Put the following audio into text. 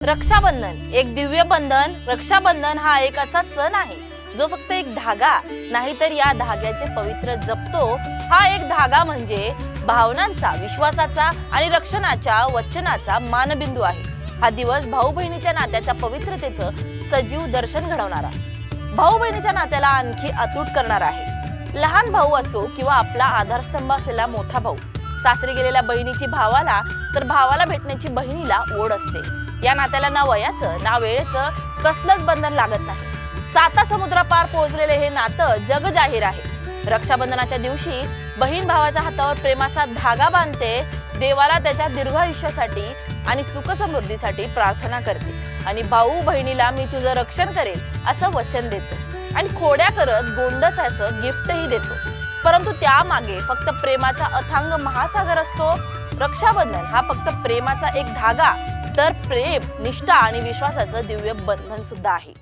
रक्षाबंधन एक दिव्य बंधन। रक्षाबंधन हा एक असा सण आहे जो फक्त एक धागा नाही तर या धाग्याचे पवित्र जपतो। हा एक धागा म्हणजे भावनांचा, विश्वासाचा आणि रक्षणाच्या वचनाचा मानबिंदू आहे। हा दिवस भाऊ बहिणीच्या नात्याच्या पवित्रतेचं सजीव दर्शन घडवणारा, भाऊ बहिणीच्या नात्याला आणखी अतूट करणारा आहे। लहान भाऊ असो किंवा आपला आधारस्तंभ असलेला मोठा भाऊ, सासरी गेलेल्या बहिणीची भावाला तर भावाला भेटण्याची बहिणीला ओढ असते। या नात्याला ना वयाचं ना वेळेचं कसलंच बंधन लागत नाही। 7 समुद्रापार पोहोचलेले हे नातं जग जाहीर आहे। रक्षाबंधनाच्या दिवशी बहीण भावाच्या हातावर प्रेमाचा धागा बांधते, देवाला त्याच्या दीर्घायुष्यासाठी आणि सुख समृद्धीसाठी प्रार्थना करते आणि भाऊ बहिणीला मी तुझं रक्षण करेल असं वचन देतो आणि खोड्या करत गोंडसाचं गिफ्टही देतो। परंतु त्यामागे फक्त प्रेमाचा अथांग महासागर असतो। रक्षाबंधन हा फक्त प्रेमाचा एक धागा तर प्रेम, निष्ठा आणि विश्वासाचं दिव्य बंधन सुद्धा आहे।